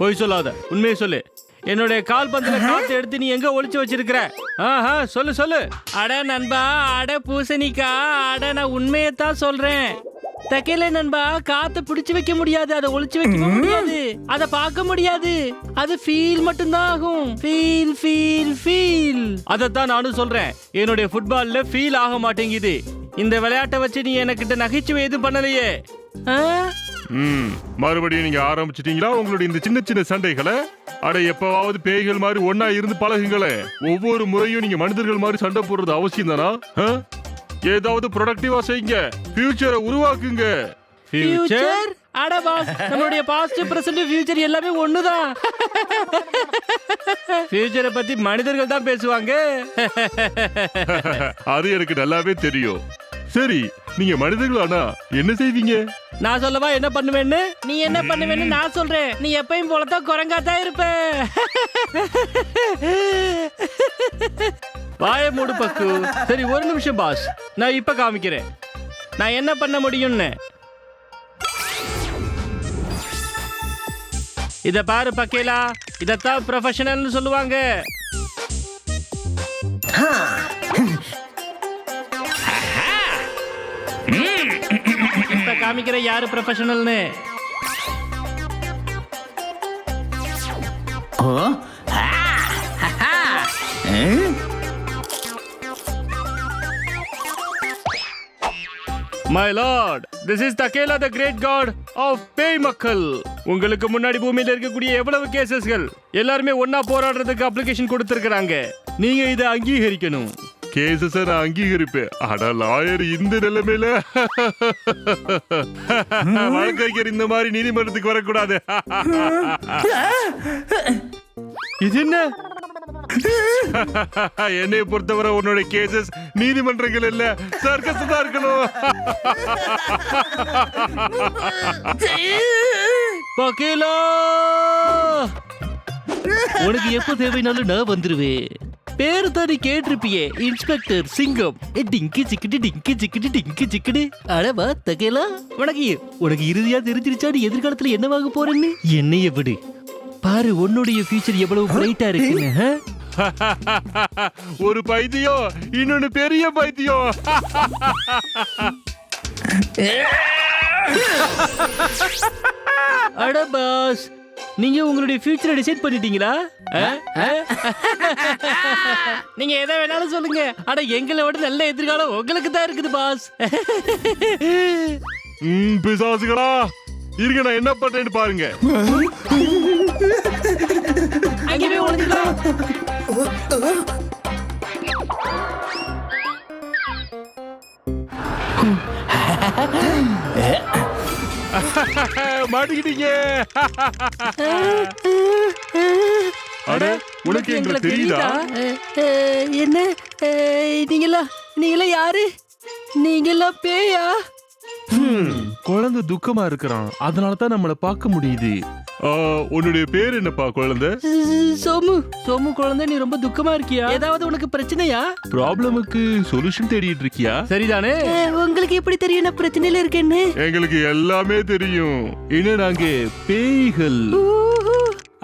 போய் சொல்லாத, உண்மையை சொல்லு. என்னுடைய கால் பந்தில காத்து எடுத்து நீ எங்க ஒளிச்சு வச்சிருக்கிற? சொல்லு சொல்லு. அட நண்பா, அட பூசணிக்கா, அட நான் உண்மையத்தான் சொல்றேன். தக்கையில நண்பா, காத்த பிடிச்சு வைக்க முடியாது, அதை ஒளிச்சு வைக்க முடியாது, அதை பார்க்க முடியாது. அது ஃபீல் மட்டும்தான் ஆகும். Feel feel feel. அதைத்தான் நானும் சொல்றேன். என்னுடைய ஃபுட்பால்ல ஃபீல் ஆக மாட்டேங்குது. இந்த விளையாட்டை வச்சு நீ எனக்கிட்ட நகைச்சுவை எதுவும் பண்ணலையே. மறுபடியும் நீங்க ஆரம்பிச்சிட்டீங்களா உங்களுடைய இந்த சின்ன சின்ன சண்டைகளை? அட எப்பவாவது பேய்கள் மாதிரி ஒன்னா இருந்து பழகுங்களே. ஒவ்வொரு முறையும் நீங்க மனிதர்கள் மாதிரி சண்டை போடுறது அவசியம் தானா? ஏதாவது ப்ரொடக்டிவா செய்யுங்க, ஃபியூச்சரை உருவாக்குங்க. ஃபியூச்சர்? அட பாஸ், நம்மளுடைய பாஸ்ட் பிரசன்ட் ஃபியூச்சர் எல்லாமே ஒண்ணுதான். ஃபியூச்சரை பத்தி மனிதர்கள் தான் பேசுவாங்க. அது எனக்கு நல்லாவே தெரியும். சரி, நீங்க மனிதர்கள் ஆனா என்ன செய்வீங்க? நான் சொல்லவா என்ன பண்ணுவேன்னு? நீ என்ன பண்ணுவேன்னு நான் சொல்றேன். நீ எப்பயும் போலதான் குரங்காதான் இருப்ப. வாய மூடு பக்கு. சரி, ஒரு நிமிஷம் பாஸ், நான் இப்ப காமிக்கிறேன் நான் என்ன பண்ண முடியும்னு. இத பாரு பக்கேலா, இதத்தான் ப்ரொஃபஷனல்னு சொல்லுவாங்க. இப்ப காமிக்கிற யாரு ப்ரொஃபஷனல்னு. My lord, this is Takela the great god of பேய் மக்கள். உங்களுக்கு முன்னாடி பூமியில இருக்கக்கூடிய எவ்வளவு கேசஸ்கள் எல்லாருமே ஒன்னா போராடுறதுக்கு அப்ளிகேஷன் கொடுத்திருக்காங்க. நீங்க இதை அங்கீகரிக்கணும். கேசஸ நான் அங்கீகரிப்பேன். அட லாயர், இந்த நிலைமையில வழக்கறிஞர் இந்த மாதிரி நீதிமன்றத்துக்கு வரக்கூடாது. இது என்ன? என்னை பொறுத்தவரை உன்னோட கேசஸ் நீதிமன்றங்கள் இல்ல, சர்க்கஸ் தான் இருக்கணும். பக்கேலா, உனக்கு எப்ப தேவைனாலும் நான் வந்துருவேன். பேரு தான் நீ கேட்டிருப்பியே, இன்ஸ்பெக்டர் சிங்கம். டிங்கி சிக்கிட்டு டிங்கி சிக்கிட்டு டிங்கி சிக்கிட்டு. அடவா தகேலா, உனக்கு இறுதியா தெரிஞ்சிருச்சா நீ எதிர்காலத்துல என்னவாக போறேன்னு? என்னைய விடு, பாரு உன்னுடைய ஃபியூச்சர் எவ்வளவு பிரைட்டா இருக்குன்னு. ஒரு பைத்தியம், இன்னொன்னு பெரிய பைத்தியம். அட பாஸ், நீங்க உங்களுடைய ஃபியூச்சரை டிசைட் பண்ணிட்டீங்களா? நீங்க எதை வேணாலும் சொல்லுங்க. அட எங்களை விட நல்ல எதிர்காலம் உங்களுக்கு தான் இருக்குது பாஸ். பிசாசுகளா, இருங்க நான் என்ன பண்றேன்னு பாருங்க. அங்கேயே ஒளிஞ்சுக்கலாம். மாட்டிக்கிட்டீங்க. அட, உனக்கு எங்களை தெரியுதா? என்ன நீங்களா யாரு? நீங்கெல்லாம் பேயா? குழந்தை துக்கமா இருக்கிறான், அதனாலதான் நம்மள பார்க்க முடியுது. உன்னுடைய பேர் என்னப்பா குழந்தை? சோமு குழந்தை, நீ ரொம்ப துக்கமா இருக்கியா? ஏதாவது உனக்கு பிரச்சனையா? ப்ராப்ளமுக்கு சொல்யூஷன் தேடிட்டு இருக்கியா? சரிதானே? உங்களுக்கு எப்படி தெரியும் நான் பிரச்சனையில இருக்கேன்னு? எங்களுக்கு எல்லாமே தெரியும். இன்னும் நாங்க பேய்கள்.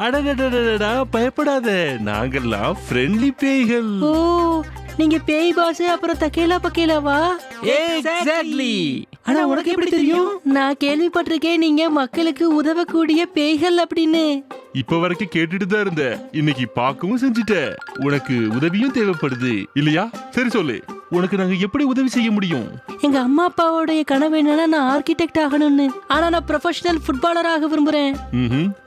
அடடடடடா, பயப்படாத, நாங்கெல்லாம் ஃப்ரெண்ட்லி பேய்கள். ஓ, நீங்க பேய் பாஸ் அப்புறம் தக்கேலா பக்கேலாவா? எக்ஸாக்ட்லி. ஆனா உனக்கு எப்படி தெரியும்? நான் கேள்விப்பட்டிருக்கேன் நீங்க மக்களுக்கு உதவக்கூடிய பேய்கள் அப்படின்னு. இப்ப வரைக்கும் கேட்டுட்டு தான் இருந்த, இன்னைக்கு பார்க்கவும் செஞ்சுட்ட. உனக்கு உதவியும் தேவைப்படுது இல்லையா? சரி சொல்லு, உனக்கு நாங்க எப்படி உதவி செய்ய முடியும்? எங்க அம்மா அப்பாவோடைய கனவு என்னன்னா நான் ஆர்கிடெக்ட் ஆகணும்னு. ஆனா நான் ப்ரொஃபஷனல் ஃபுட்பாலர் ஆக விரும்புறேன்.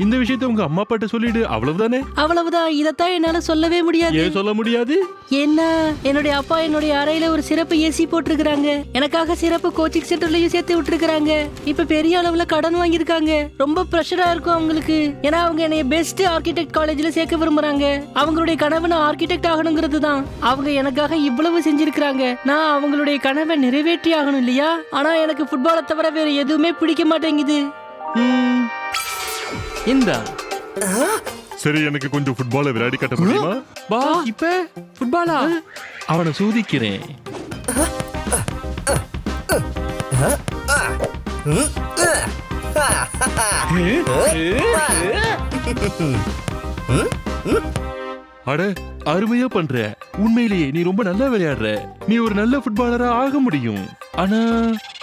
இந்த விஷயத்தை உங்க அம்மா அப்பாட்ட சொல்லிடு, அவ்வளவுதானே? அவ்வளவுதான். இதத்தான் என்னால சொல்லவே முடியாது. ஏன் சொல்ல முடியாது? என்ன, என்னுடைய அப்பா என்னுடைய அறையில ஒரு சிறப்பு ஏசி போட்டிருக்காங்க. எனக்காக சிறப்பு கோச்சிங் சென்டர்லயும் சேர்த்து விட்டுருக்காங்க. இப்ப பெரிய அளவுல கடன் வாங்கியிருக்காங்க. ரொம்ப பிரஷரா இருக்கும் அவங்களுக்கு. ஏன்னா அவங்க என்னைய பெஸ்ட் ஆர்கிடெக்ட் காலேஜ்ல சேர்க்க விரும்புறாங்க. அவங்களுடைய கனவு நான் ஆர்கிடெக்ட் ஆகணுங்கிறது தான். அவங்க எனக்காக இவ்வளவு செஞ்சிருக்காங்க. நான் அவங்களுடைய கனவை நிறைவேற்றி ஆகணும் இல்லையா? ஆனா எனக்கு ஃபுட்பாலை தவிர வேற எதுவுமே பிடிக்க மாட்டேங்குது. இந்தா. சரி, எனக்கு கொஞ்சம் ஃபுட்பாலை விளையாடி காட்ட முடியுமா? பா, இப்ப ஃபுட்பாலா? அவனை சோதிக்கிறேன். அட அருமையா பண்ற. உண்மையிலேயே நீ ரொம்ப நல்லா விளையாடுற. நீ ஒரு நல்ல ஃபுட்பாலரா ஆக முடியும். ஆனா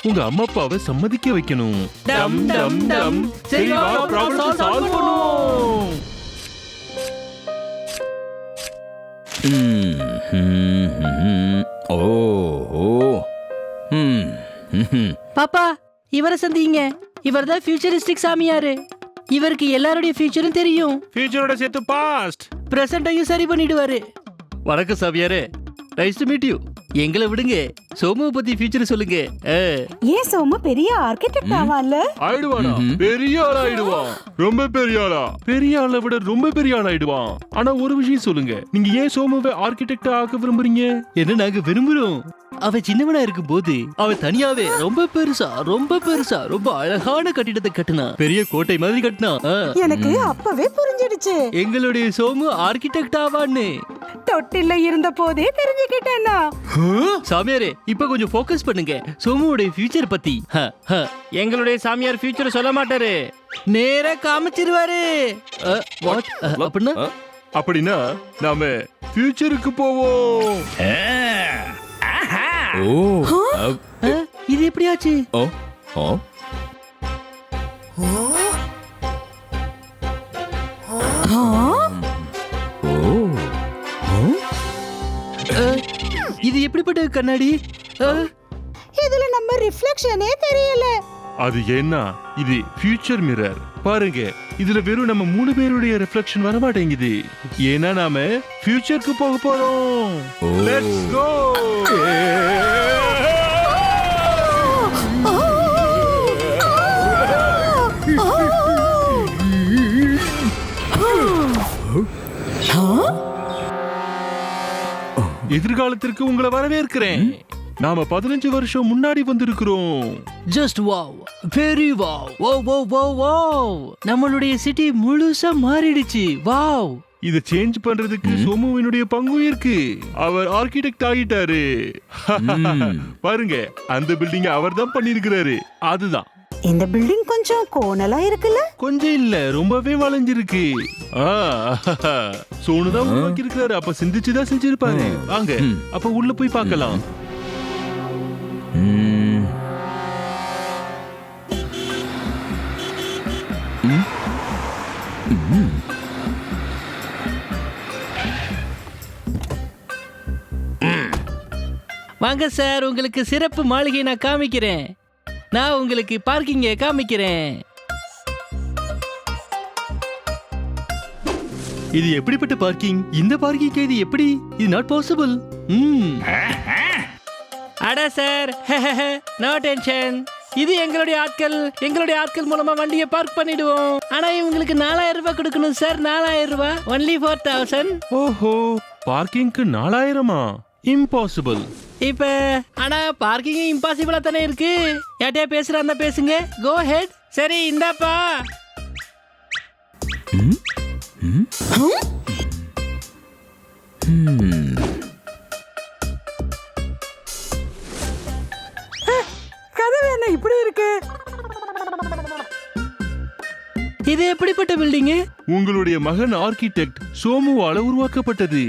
உங்க அம்மா அப்பாவை சம்மதிக்க வைக்கணும். டம் டம் டம். சரி வா, ப்ராப்ளம் சால்வ் பண்ணுவோம். ஓ ஓ பாப்பா இவரை சந்திங்க. இவர் தான் ஃபியூச்சரிஸ்டிக் சாமியாரு. இவருக்கு எல்லாருடைய ஃபியூச்சரும் தெரியும். ஃபியூச்சரோட சேர்த்து பாஸ்ட். பிரசன்டையும் சரி பண்ணிடுவாரு. வணக்கம் சாமியாரே, நைஸ் டு மீட் யூ. எங்களை விடுங்க, சோமுவை பத்தி ஃபியூச்சர் சொல்லுங்க. ஏன் சோமு பெரிய ஆர்கிடெக்ட் ஆவான்ல? ஆயிடுவானா? பெரிய ஆள் ஆயிடுவான். ரொம்ப பெரிய ஆளா? பெரிய ஆளை விட ரொம்ப பெரிய ஆள் ஆயிடுவான். ஆனா ஒரு விஷயம் சொல்லுங்க, நீங்க ஏன் சோமுவை ஆர்கிடெக்ட் ஆக்க விரும்புறீங்க? என்ன நாங்க விரும்புறோம்? அவன் சின்னவனா இருக்கும் போது அவன் தனியாவே ரொம்ப பெருசா ரொம்ப அழகான கட்டிடத்தை கட்டினான். பெரிய கோட்டை மாதிரி கட்டினான். எனக்கு அப்பவே புரிஞ்சிடுச்சு. எங்களுடைய சோமு ஆர்கிடெக்ட் ஆவான்னு. தொட்டில இருந்த போதே தெரிஞ்சுக்கிட்டேன்னா. சாமியாரே, இப்ப கொஞ்சம் ஃபோக்கஸ் பண்ணுங்க சோமுவோட ஃபியூச்சர் பத்தி. எங்களுடைய சாமியார் ஃபியூச்சர் சொல்ல மாட்டாரு, நேரா காமிச்சிருவாரு. அப்படின்னா அப்படின்னா நாம ஃபியூச்சருக்கு போவோம். ஓ இது எப்படியாச்சு? ஓ ஓ இது எப்படிப்பட்ட கண்ணாடி? இதுல நம்ம ரிஃப்ளெக்ஷனே தெரியல. அது ஏன்னா இது ஃபியூச்சர் மிரர். பாருங்க, இதுல வெறும் நம்ம 3 பேருடைய ரிஃப்ளெக்ஷன் வர மாட்டேங்குது. ஏன்னா நாம ஃபியூச்சருக்கு போக போறோம். Let's go. எதிர்காலத்திற்கு உங்களை வரவேற்கிறேன். நாம 15 வருஷம் முன்னாடி வந்திருக்கிறோம். Just wow, very wow, wow wow wow wow. நம்மளுடைய சிட்டி முழுசா மாறிடுச்சு. வாவ். இத சேஞ்ச் பண்றதுக்கு சோமுவினுடைய பங்கும் இருக்கு. அவர் ஆர்கிடெக்ட் ஆகிட்டாரு. பாருங்க, அந்த பில்டிங் அவர் தான் பண்ணிருக்கிறாரு. அதுதான் இந்த பில்டிங் கொஞ்சம் கோணலா இருக்குல்ல? கொஞ்சம் இல்ல, ரொம்பவே வளைஞ்சிருக்கு. சோனுதான் உருவாக்கி இருக்கிறாரு. அப்ப சிந்திச்சுதான் செஞ்சிருப்பாரு. வாங்க அப்ப உள்ள போய் பார்க்கலாம். வாங்க சார், உங்களுக்கு சிறப்பு மாளிகை நான் காமிக்கிறேன். நான் உங்களுக்கு பார்க்கிங்க காமிக்கிறேன். இது எப்படிப்பட்ட பார்க்கிங்? இந்த பார்க்கிங் இது எப்படி? இது நாட் பாசிபிள். அட சார், நோ டென்ஷன். இது எங்களுடைய ஆட்கள் மூலமா வண்டியை பார்க் பண்ணிடுவோம். ஆனா இவங்களுக்கு 4000 ரூபாய் கொடுக்கணும் சார். 4000 ரூபாய், ஒன்லி 4000. ஓஹோ, பார்க்கிங்க்கு 4000-ஆ? இம்பாசிபிள். இப்ப ஆனா பார்க்கிங் இம்பாசிபிளா தானே இருக்கு. யார்ட்டையா பேசுறாங்க, பேசுங்க. கோ ஹெட். சரி இந்தாப்பா. கதவு என்ன இப்படி இருக்கு? இது எப்படிப்பட்ட பில்டிங்? உங்களுடைய மகன் ஆர்கிடெக்ட் சோமுவால உருவாக்கப்பட்டது.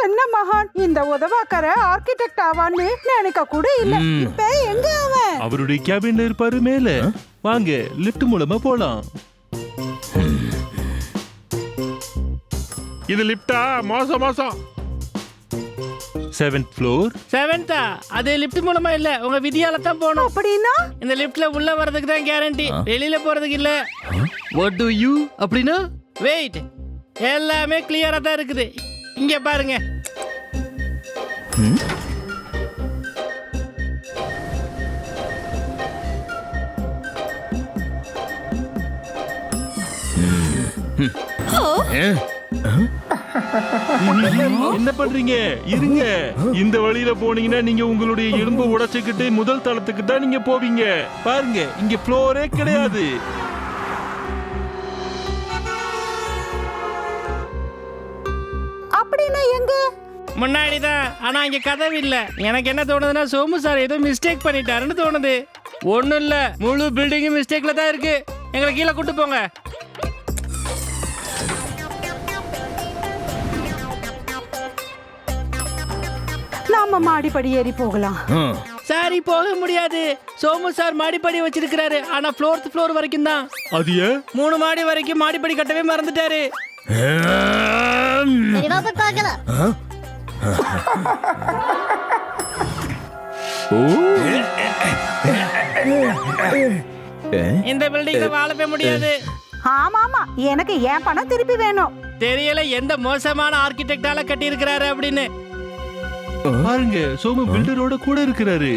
என்ன மகான், இந்த உதவாக்கற ஆர்கிடெக்ட் ஆவான்னு நினைக்க கூட இல்ல. இப்ப எங்க அவன்? அவருடைய கேபின்ல இருப்பாரு மேல. வாங்க லிஃப்ட் மூலமா போலாம். இது லிஃப்டா? மாசம் 7th ஃப்ளோர். 7th? அது லிஃப்ட் மூலமா இல்ல, உங்க விதியால தான் போகணும். அப்படின்னா இந்த லிஃப்ட்ல உள்ள வரதுக்கு தான் கேரண்டி, வெளியில போறதுக்கு இல்ல. What to you? அப்படின்னா வெயிட், எல்லாமே கிளியரா தான் இருக்குது. இங்க பாருங்க. என்ன பண்றீங்க? இருங்க. இந்த வழியில போனீங்கன்னா நீங்க உங்களுடைய எலும்பு உடைச்சுக்கிட்டு முதல் தளத்துக்கு தான் நீங்க போவீங்க. பாருங்க, இங்க ஃப்ளோரே கிடையாது. அப்படின்னா எங்க? முன்னாடிதான், ஆனா இங்க கதவு இல்ல. எனக்கு என்ன தோணுதுன்னா சோமு சார் ஏதோ மிஸ்டேக் பண்ணிட்டாருன்னு தோணுது. ஒண்ணும் இல்ல, முழு பில்டிங்கும் மிஸ்டேக்ல தான் இருக்கு. எங்களை கீழே கூட்டு போங்க. நம்ம மாடிப்படி ஏறி போகலாம். சாரி, போக முடியாது. சோமு சார் மாடிப்படி வச்சிருக்காரு, ஆனா 4th ஃப்ளோர் வரைக்கும் தான். அது ஏன்? 3 மாடி வரைக்கும் மாடிப்படி கட்டவே மறந்துட்டாரு. இந்த பில்டிங்ல வாழவே முடியாது. ஆமா ஆமா, எனக்கு என் பணம் திருப்பி வேணும். தெரியல எந்த மோசமான ஆர்கிடெக்டால கட்டி இருக்கிறாரு அப்படின்னு. பாருங்க, சோமு பில்டரோட கூட இருக்கிறாரு.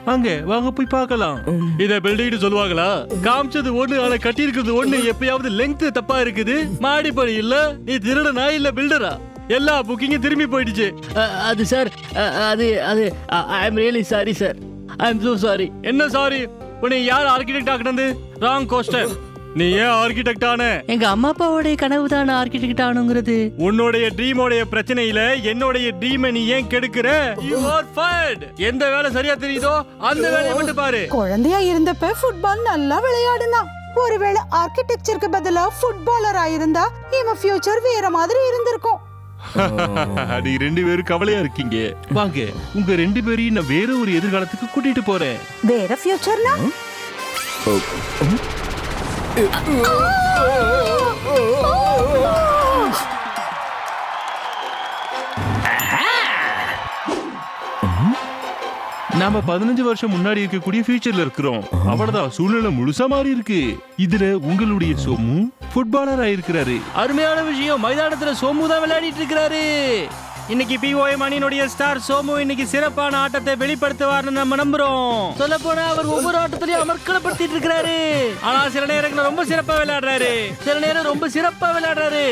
வாங்க வாங்க போய் பார்க்கலாம். இத பில்டிங் சொல்லுவாங்களா? காமிச்சது ஒண்ணு, ஆனா கட்டி இருக்கிறது ஒண்ணு. எப்பயாவது லெங்த் தப்பா இருக்குது. மாடிப்படி இல்ல, நீ திருடனா இல்ல பில்டரா? எல்லா புக்கிங்கும் திரும்பி போயிடுச்சு. அது சார், அது அது I am really sorry sir. I am so sorry. என்ன சாரி? உன்னை யார் ஆர்கிடெக்ட் ஆக்குனது? Wrong coaster. நீ ஏன் ஆர்கிடெக்ட் ஆன? எங்க அம்மா அப்பாவோட கனவு தான் ஆர்கிடெக்ட் ஆகணுங்கிறது. உன்னுடைய ட்ரீமோடைய பிரச்சனையில என்னுடைய ட்ரீமை நீ ஏன் கெடுக்கிற? You are fired. எந்த வேலை சரியா தெரியுதோ அந்த வேலையை மட்டும் பாரு. குழந்தையா இருந்தப்ப ஃபுட்பால் நல்லா விளையாடுனா. ஒருவேளை ஆர்கிடெக்சருக்கு பதிலா ஃபுட்பாலரா இருந்தா இவன் ஃபியூச்சர் வேற மாதிரி இருந்திருக்கும். நீ 2 பேரும் கவலையா இருக்கீங்க. வாங்க, உங்க 2 பேரையும் நான் வேற ஒரு எதிர்காலத்துக்கு கூட்டிட்டு போறேன். வேற ஃபியூச்சர்னா? நாம 15 வருஷம் முன்னாடி இருக்கக்கூடிய ஃபியூச்சர்ல இருக்கிறோம். அவ்வளவுதான், சூழ்நிலை முழுசா மாறி இருக்கு. இதுல உங்களுடைய சோமு ஃபுட்பாலர் ஆயிருக்கிறாரு. அருமையான விஷயம். மைதானத்துல சோமு தான் விளையாடிட்டு இருக்கிறாரு. இன்னைக்கு பிஓஎம் அணியினுடைய ஸ்டார் சோமு இன்னைக்கு சிறப்பான ஆட்டத்தை வெளிப்படுத்துவார்னு நம்ம நம்புறோம். சொல்ல போனா அவர் ஒவ்வொரு ஆட்டத்திலையும் அமர்க்கலப்படுத்திட்டு இருக்கிறாரு. ஆனா சில நேரங்கள்ல ரொம்ப சிறப்பா விளையாடுறாரு, சில நேரம் ரொம்ப சிறப்பா விளையாடுறாரு.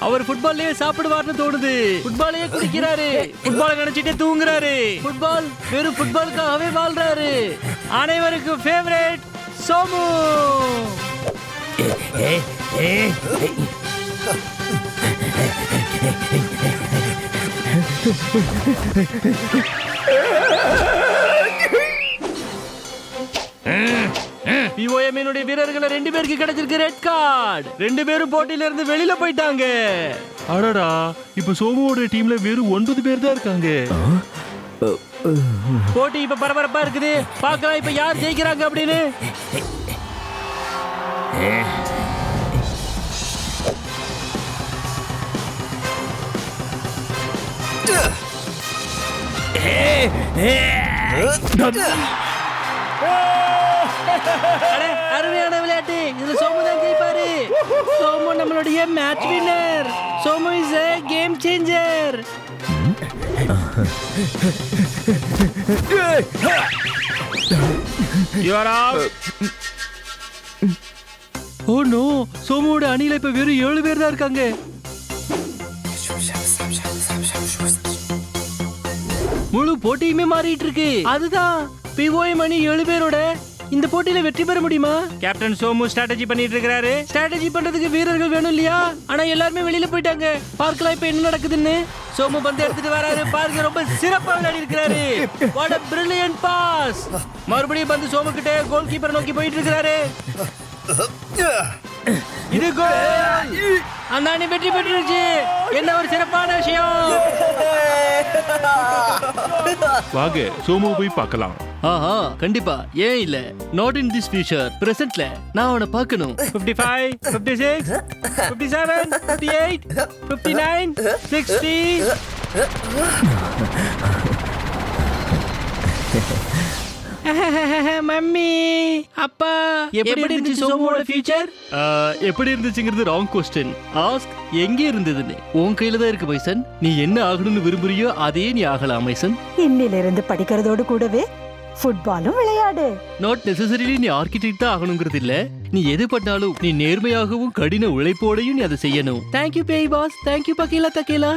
அவர் ஃபுட்பால்லயே சாப்பிடுவார்னு தோணுது. ஃபுட்பாலையே குடிக்கிறாரு, ஃபுட்பாலை நினைச்சிட்டே தூங்குறாரு. ஃபுட்பால் வெறும் ஃபுட்பாலுக்காகவே வாழ்றாரு. அனைவருக்கும் ஃபேவரட் சோமு. பிஓஎம் வீரர்களை 2 பேருக்கு கிடைச்சிருக்கு ரெட் கார்டு. 2 பேரும் போட்டியில இருந்து வெளியில போயிட்டாங்க. அடடா, இப்ப சோமுவோட டீம்ல வெறும் 9 பேர் தான் இருக்காங்க. போட்டி இப்ப பரபரப்பா இருக்குது. பார்க்கலாம் இப்ப யார் ஜெயிக்கிறாங்க அப்படின்னு. அருமையான விளையாட்டு. இதுல சோமு தான் ஜெயிப்பாரு. சோமு நம்மளுடைய match winner. Somu is a game changer. You are out. Oh no, சோமுவோட அணியில இப்ப வெறும் 7 பேர் தான் இருக்காங்க. முழு போட்டியுமே மாறிட்டு இருக்கு. அதுதான் பிஓஎம் அணி 7 பேரோட இந்த போட்டியில வெற்றி பெற முடியுமா? கேப்டன் சோமு ஸ்ட்ராட்டஜி பண்ணிட்டு இருக்காரு. ஸ்ட்ராட்டஜி பண்றதுக்கு வீரர்கள் வேணும் இல்லையா? ஆனா எல்லாருமே வெளியில போயிட்டாங்க. பார்க்கலாம் இப்ப என்ன நடக்குதுன்னு. சோமு பந்து எடுத்துட்டு வராரு. பாருங்க, ரொம்ப சிறப்பா விளையாடி இருக்காரு. What a brilliant pass. மறுபடியும் பந்து சோமு கிட்ட கோல் கீப்பர் நோக்கி போயிட்டு இருக்காரு. இது கோல். அந்த அணி வெற்றி பெற்றுச்சு. என்ன ஒரு சிறப்பான விஷயம். வாங்க, சோமு போய் பார்க்கலாம். ஆஹா, கண்டிப்பா. ஏன் இல்ல? நாட் இன் திஸ் ஃபியூச்சர், பிரசன்ட்ல நான் அவனை பார்க்கணும். 55, 56, 57, 58, 59, 60. மம்மி, அப்பா, எப்படி இருந்துச்சு சோமுவோட ஃபியூச்சர்? எப்படி இருந்துச்சுங்கிறது ராங் கொஸ்டின். ஆஸ்க் எங்க இருந்ததுன்னு. உன் கையில தான் இருக்கு மைசன். நீ என்ன ஆகணும்னு விரும்புறியோ அதே நீ ஆகலாம் மைசன். இன்னிலிருந்து படிக்கிறதோடு கூடவே ஃபுட்பாலும் விளையாடு. நாட் நெசசரிலி நீ ஆர்கிடெக்ட் தான் ஆகணுங்கிறது இல்ல. நீ எது பண்ணாலும் நீ நேர்மையாகவும் கடின உழைப்போடையும் நீ அதை செய்யணும். தேங்க்யூ பேய் பாஸ். தேங்க்யூ பக்கீலா தக்கீலா.